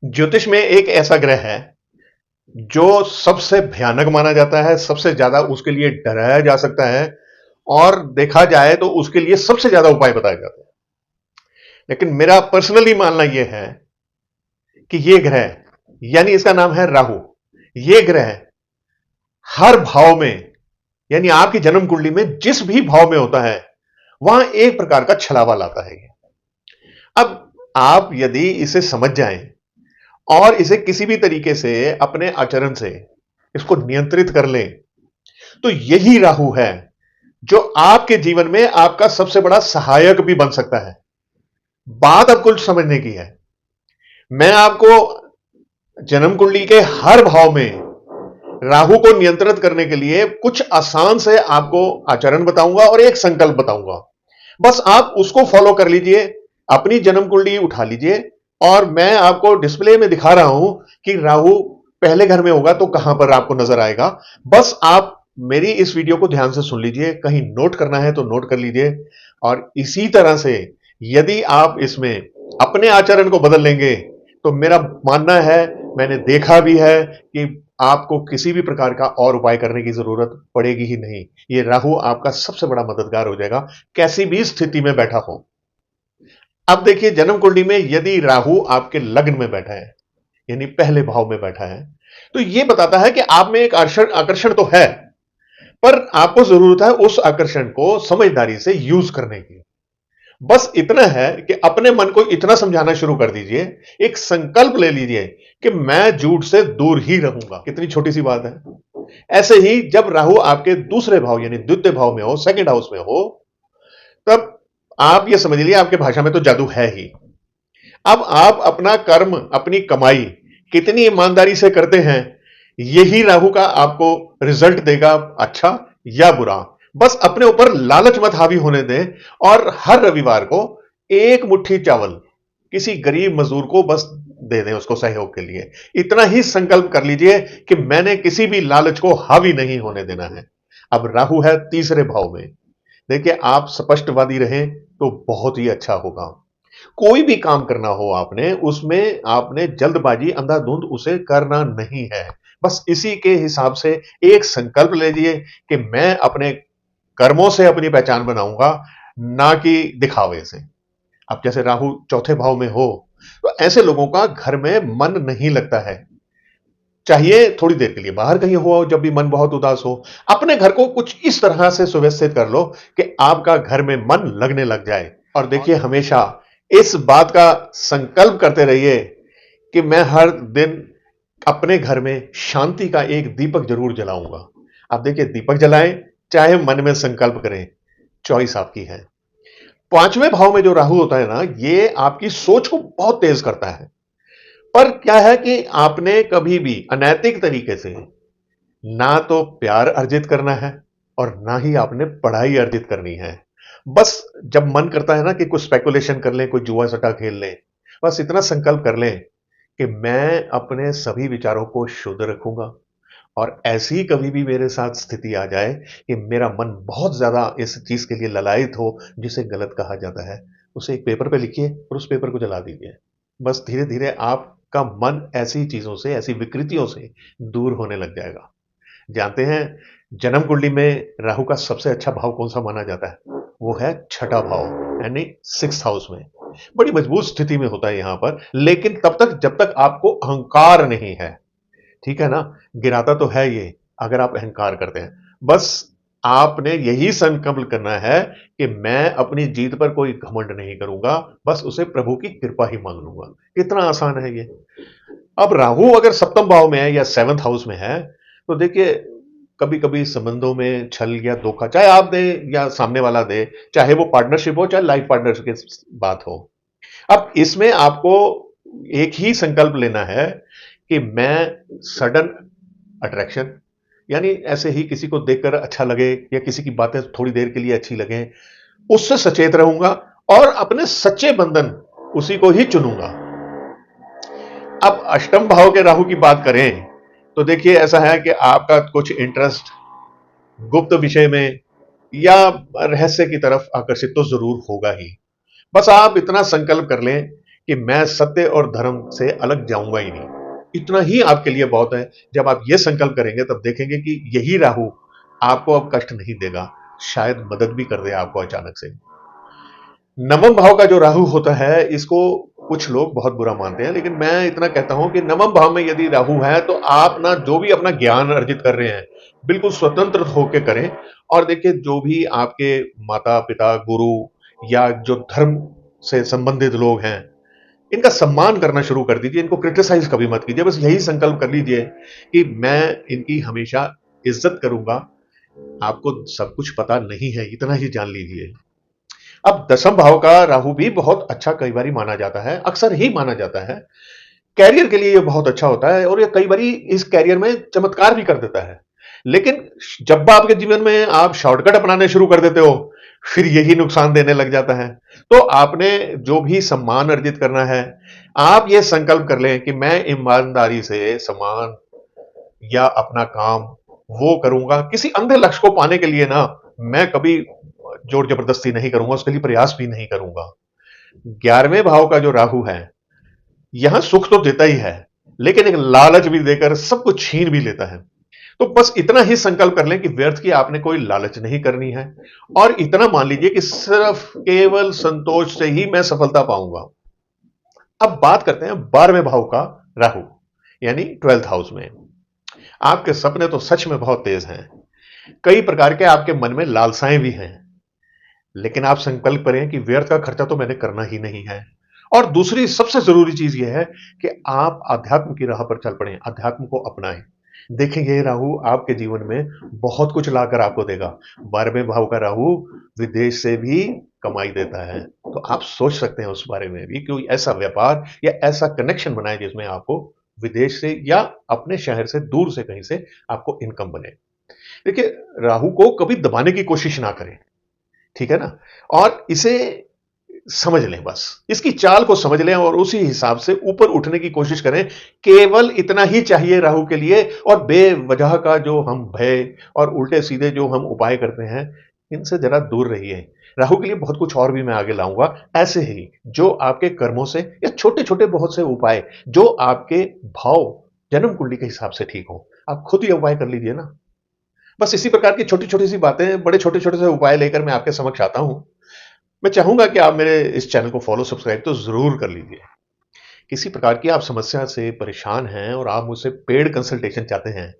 ज्योतिष में एक ऐसा ग्रह है जो सबसे भयानक माना जाता है, सबसे ज्यादा उसके लिए डराया जा सकता है और देखा जाए तो उसके लिए सबसे ज्यादा उपाय बताए जाते हैं। लेकिन मेरा पर्सनली मानना यह है कि यह ग्रह, यानी इसका नाम है राहु, यह ग्रह हर भाव में, यानी आपकी जन्म कुंडली में जिस भी भाव में होता है वहां एक प्रकार का छलावा लाता है। अब आप यदि इसे समझ जाएं और इसे किसी भी तरीके से अपने आचरण से इसको नियंत्रित कर लें, तो यही राहु है जो आपके जीवन में आपका सबसे बड़ा सहायक भी बन सकता है। बात अब कुछ समझने की है। मैं आपको जन्म कुंडली के हर भाव में राहु को नियंत्रित करने के लिए कुछ आसान से आपको आचरण बताऊंगा और एक संकल्प बताऊंगा। बस आप उसको फॉलो कर लीजिए, अपनी जन्म कुंडली उठा लीजिए और मैं आपको डिस्प्ले में दिखा रहा हूं कि राहु पहले घर में होगा तो कहां पर आपको नजर आएगा। बस आप मेरी इस वीडियो को ध्यान से सुन लीजिए, कहीं नोट करना है तो नोट कर लीजिए। और इसी तरह से यदि आप इसमें अपने आचरण को बदल लेंगे तो मेरा मानना है, मैंने देखा भी है कि आपको किसी भी प्रकार का और उपाय करने की जरूरत पड़ेगी ही नहीं। ये राहु आपका सबसे बड़ा मददगार हो जाएगा, कैसी भी स्थिति में बैठा हो। अब देखिए, जन्म कुंडली में यदि राहु आपके लग्न में बैठा है, यानी पहले भाव में बैठा है, तो यह बताता है कि आप में एक आकर्षण आकर्षण तो है, पर आपको जरूरत है उस आकर्षण को समझदारी से यूज करने की। बस इतना है कि अपने मन को इतना समझाना शुरू कर दीजिए, एक संकल्प ले लीजिए कि मैं झूठ से दूर ही रहूंगा। कितनी छोटी सी बात है। ऐसे ही जब राहु आपके दूसरे भाव यानी द्वितीय भाव में हो, सेकंड हाउस में हो, तब आप ये समझ लीजिए आपके भाषा में तो जादू है ही। अब आप अपना कर्म, अपनी कमाई कितनी ईमानदारी से करते हैं, यही राहु का आपको रिजल्ट देगा, अच्छा या बुरा। बस अपने ऊपर लालच मत हावी होने दें और हर रविवार को एक मुट्ठी चावल किसी गरीब मजदूर को बस दे दें उसको सहयोग के लिए। इतना ही संकल्प कर लीजिए कि मैंने किसी भी लालच को हावी नहीं होने देना है। अब राहु है तीसरे भाव में। देखिए, आप स्पष्टवादी रहें तो बहुत ही अच्छा होगा। कोई भी काम करना हो आपने, उसमें आपने जल्दबाजी, अंधाधुंध उसे करना नहीं है। बस इसी के हिसाब से एक संकल्प ले लीजिए कि मैं अपने कर्मों से अपनी पहचान बनाऊंगा, ना कि दिखावे से। अब जैसे राहु चौथे भाव में हो तो ऐसे लोगों का घर में मन नहीं लगता है। चाहिए थोड़ी देर के लिए बाहर कहीं हो, जब भी मन बहुत उदास हो, अपने घर को कुछ इस तरह से सुव्यवस्थित कर लो कि आपका घर में मन लगने लग जाए। और देखिए, हमेशा इस बात का संकल्प करते रहिए कि मैं हर दिन अपने घर में शांति का एक दीपक जरूर जलाऊंगा। आप देखिए, दीपक जलाएं चाहे मन में संकल्प करें, चॉइस आपकी है। पांचवें भाव में जो राहु होता है ना, ये आपकी सोच को बहुत तेज करता है। पर क्या है कि आपने कभी भी अनैतिक तरीके से ना तो प्यार अर्जित करना है और ना ही आपने पढ़ाई अर्जित करनी है। बस जब मन करता है ना कि कुछ स्पेकुलेशन कर लें, कोई जुआ सट्टा खेल लें, बस इतना संकल्प कर लें कि मैं अपने सभी विचारों को शुद्ध रखूंगा। और ऐसी कभी भी मेरे साथ स्थिति आ जाए कि मेरा मन बहुत ज्यादा इस चीज के लिए ललायत हो जिसे गलत कहा जाता है, उसे एक पेपर पे लिखिए और उस पेपर को जला दीजिए। बस धीरे धीरे आपका मन ऐसी चीजों से, ऐसी विकृतियों से दूर होने लग जाएगा। जानते हैं, जन्म कुंडली में राहु का सबसे अच्छा भाव कौन सा माना जाता है? वो है छठा भाव, यानी सिक्स्थ हाउस में। बड़ी मजबूत स्थिति में होता है यहां पर, लेकिन तब तक जब तक आपको अहंकार नहीं है। ठीक है ना? गिराता तो है ये अगर आप अहंकार करते हैं। बस आपने यही संकल्प करना है कि मैं अपनी जीत पर कोई घमंड नहीं करूंगा, बस उसे प्रभु की कृपा ही मांग लूंगा। कितना आसान है ये। अब राहु अगर सप्तम भाव में है या सेवंथ हाउस में है, तो देखिए, कभी कभी संबंधों में छल या धोखा, चाहे आप दें या सामने वाला दे, चाहे वो पार्टनरशिप हो चाहे लाइफ पार्टनर की बात हो। अब इसमें आपको एक ही संकल्प लेना है कि मैं सडन अट्रैक्शन, यानी ऐसे ही किसी को देखकर अच्छा लगे या किसी की बातें थोड़ी देर के लिए अच्छी लगे, उससे सचेत रहूंगा और अपने सच्चे बंधन उसी को ही चुनूंगा। अब अष्टम भाव के राहु की बात करें तो देखिए, ऐसा है कि आपका कुछ इंटरेस्ट गुप्त विषय में या रहस्य की तरफ आकर्षित तो जरूर होगा ही। बस आप इतना संकल्प कर लें कि मैं सत्य और धर्म से अलग जाऊंगा ही नहीं। इतना ही आपके लिए बहुत है। जब आप ये संकल्प करेंगे तब देखेंगे कि यही राहु आपको अब कष्ट नहीं देगा, शायद मदद भी कर दे आपको अचानक से। नवम भाव का जो राहु होता है, इसको कुछ लोग बहुत बुरा मानते हैं, लेकिन मैं इतना कहता हूं कि नवम भाव में यदि राहु है तो आप ना जो भी अपना ज्ञान अर्जित कर रहे हैं बिल्कुल स्वतंत्र होकर करें। और देखिए, जो भी आपके माता पिता गुरु या जो धर्म से संबंधित लोग हैं, इनका सम्मान करना शुरू कर दीजिए, इनको क्रिटिसाइज कभी मत कीजिए। बस यही संकल्प कर लीजिए कि मैं इनकी हमेशा इज्जत करूंगा। आपको सब कुछ पता नहीं है, इतना ही जान लीजिए। अब दसम भाव का राहु भी बहुत अच्छा कई बारी माना जाता है, अक्सर ही माना जाता है। कैरियर के लिए ये बहुत अच्छा होता है और ये कई बारी इस कैरियर में चमत्कार भी कर देता है। लेकिन जब आपके जीवन में आप शॉर्टकट अपनाने शुरू कर देते हो, फिर यही नुकसान देने लग जाता है। तो आपने जो भी सम्मान अर्जित करना है, आप ये संकल्प कर लें कि मैं ईमानदारी से सम्मान या अपना काम वो करूंगा। किसी अंधे लक्ष्य को पाने के लिए ना मैं कभी जोर जबरदस्ती नहीं करूंगा, उसके लिए प्रयास भी नहीं करूंगा। 11वें भाव का जो राहु है, यहां सुख तो देता ही है, लेकिन एक लालच भी देकर सब कुछ छीन भी लेता है। तो बस इतना ही संकल्प कर लें कि व्यर्थ की आपने कोई लालच नहीं करनी है, और इतना मान लीजिए कि सिर्फ केवल संतोष से ही मैं सफलता पाऊंगा। अब बात करते हैं 12वें भाव का राहु, यानी 12th हाउस में। आपके सपने तो सच में बहुत तेज हैं, कई प्रकार के आपके मन में लालसाएं भी हैं, लेकिन आप संकल्प करें कि व्यर्थ का खर्चा तो मैंने करना ही नहीं है। और दूसरी सबसे जरूरी चीज यह है कि आप अध्यात्म की राह पर चल पड़े, अध्यात्म को अपनाएं। देखेंगे ये राहु आपके जीवन में बहुत कुछ लाकर आपको देगा। 12वें भाव का राहु विदेश से भी कमाई देता है, तो आप सोच सकते हैं उस बारे में भी, कोई ऐसा व्यापार या ऐसा कनेक्शन बनाए जिसमें आपको विदेश से या अपने शहर से दूर से कहीं से आपको इनकम बने। देखिए, राहु को कभी दबाने की कोशिश ना करें, ठीक है ना? और इसे समझ लें, बस इसकी चाल को समझ लें और उसी हिसाब से ऊपर उठने की कोशिश करें। केवल इतना ही चाहिए राहु के लिए। और बेवजह का जो हम भय और उल्टे सीधे जो हम उपाय करते हैं, इनसे जरा दूर रहिए। राहु के लिए बहुत कुछ और भी मैं आगे लाऊंगा, ऐसे ही जो आपके कर्मों से या छोटे छोटे बहुत से उपाय जो आपके भाव जन्म कुंडली के हिसाब से ठीक हो, आप खुद ही उपाय कर लीजिए ना। बस इसी प्रकार की छोटी छोटी सी बातें, बड़े छोटे छोटे से उपाय लेकर मैं आपके समक्ष आता हूं। मैं चाहूंगा कि आप मेरे इस चैनल को फॉलो सब्सक्राइब तो जरूर कर लीजिए। किसी प्रकार की आप समस्या से परेशान हैं और आप मुझसे पेड कंसल्टेशन चाहते हैं,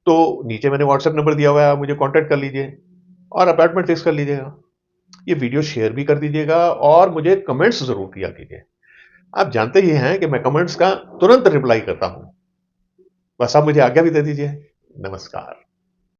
तो नीचे मैंने व्हाट्सएप नंबर दिया हुआ है, आप मुझे कांटेक्ट कर लीजिए और अपॉइंटमेंट फिक्स कर लीजिएगा। ये वीडियो शेयर भी कर दीजिएगा और मुझे कमेंट्स जरूर किया कीजिए। आप जानते ही हैं कि मैं कमेंट्स का तुरंत रिप्लाई करता हूं। बस आप मुझे आज्ञा भी दे दीजिए। नमस्कार।